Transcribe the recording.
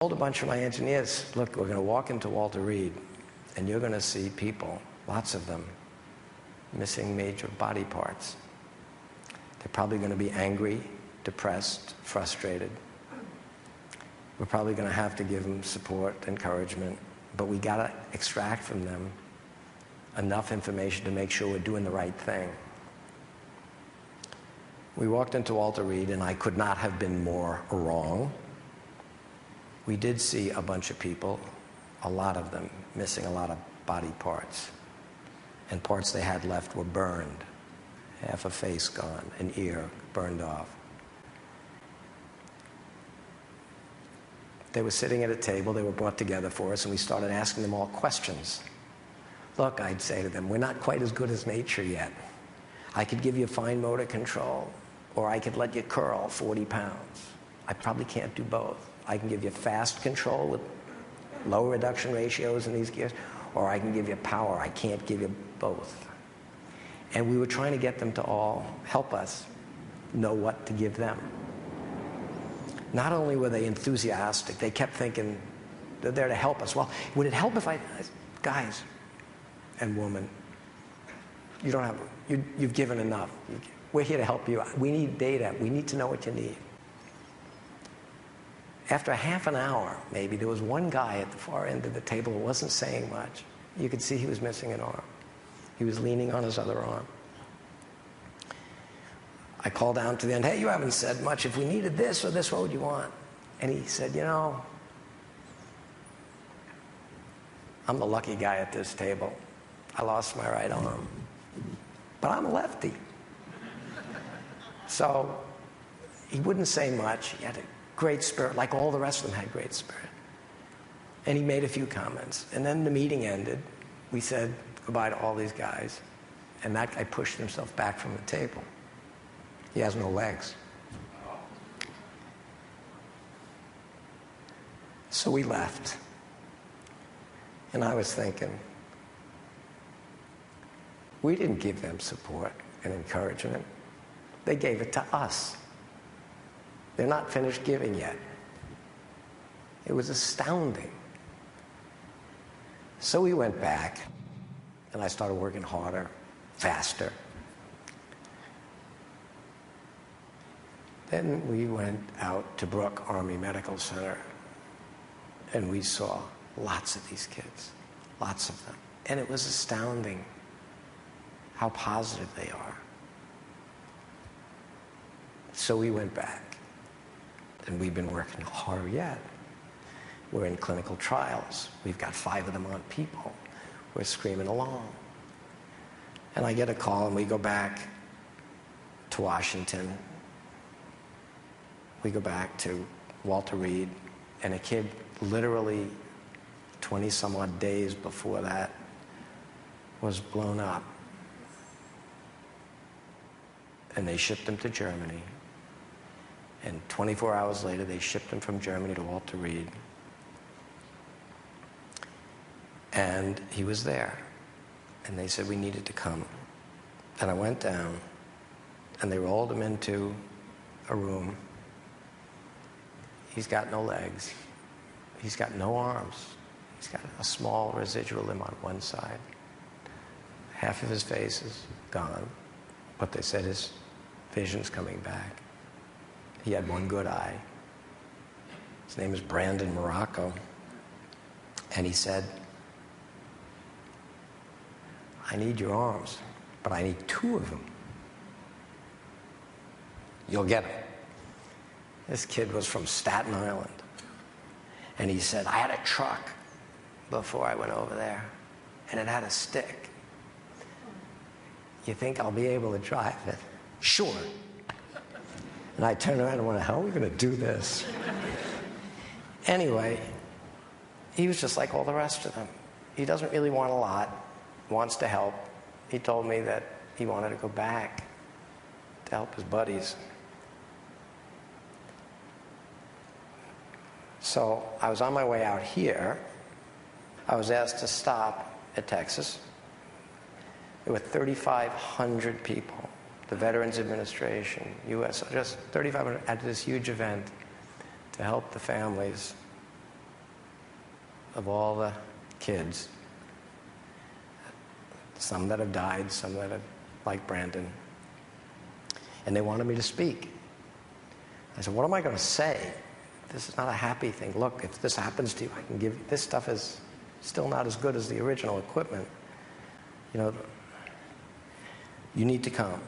I told a bunch of my engineers, look, we're going to walk into Walter Reed, and you're going to see people, lots of them, missing major body parts. They're probably going to be angry, depressed, frustrated. We're probably going to have to give them support, encouragement, but we got to extract from them enough information to make sure we're doing the right thing. We walked into Walter Reed, and I could not have been more wrong. We did see a bunch of people, a lot of them, missing a lot of body parts. And parts they had left were burned. Half a face gone, an ear burned off. They were sitting at a table, they were brought together for us, and we started asking them all questions. Look, I'd say to them, we're not quite as good as nature yet. I could give you fine motor control, or I could let you curl 40 pounds. I probably can't do both. I can give you fast control with low reduction ratios in these gears, or I can give you power. I can't give you both. And we were trying to get them to all help us know what to give them. Not only were they enthusiastic, they kept thinking they're there to help us. Well, would it help if guys and woman, you don't have, you've given enough. We're here to help you. We need data. We need to know what you need. After half an hour, maybe, there was one guy at the far end of the table who wasn't saying much. You could see he was missing an arm. He was leaning on his other arm. I called down to the end, hey, you haven't said much. If we needed this or this, what would you want? And he said, you know, I'm the lucky guy at this table. I lost my right arm, but I'm a lefty. So he wouldn't say much. He had a great spirit, like all the rest of them had great spirit. And he made a few comments. And then the meeting ended. We said goodbye to all these guys. And that guy pushed himself back from the table. He has no legs. So we left. And I was thinking, we didn't give them support and encouragement. They gave it to us. They're not finished giving yet. It was astounding. So we went back, and I started working harder, faster. Then we went out to Brooke Army Medical Center, and we saw lots of these kids, lots of them. And it was astounding how positive they are. So we went back. And we've been working harder yet. We're in clinical trials. We've got 5 of them on people. We're screaming along. And I get a call, and we go back to Washington. We go back to Walter Reed, and a kid literally 20-some-odd days before that was blown up. And they shipped him to Germany. And 24 hours later, they shipped him from Germany to Walter Reed. And he was there. And they said we needed to come. And I went down, and they rolled him into a room. He's got no legs. He's got no arms. He's got a small residual limb on one side. Half of his face is gone. But they said his vision's coming back. He had one good eye. His name is Brandon Morocco. And he said, I need your arms, but I need 2 of them. You'll get them. This kid was from Staten Island. And he said, I had a truck before I went over there, and it had a stick. You think I'll be able to drive it? Sure. And I turned around and went, how are we going to do this? Anyway, he was just like all the rest of them. He doesn't really want a lot, wants to help. He told me that he wanted to go back to help his buddies. So I was on my way out here. I was asked to stop at Texas. There were 3,500 people. The Veterans Administration, U.S., just 3,500 at this huge event to help the families of all the kids, some that have died, some that have, like Brandon, and they wanted me to speak. I said, what am I going to say? This is not a happy thing. Look, if this happens to you, I can give you, this stuff is still not as good as the original equipment. You know, you need to come.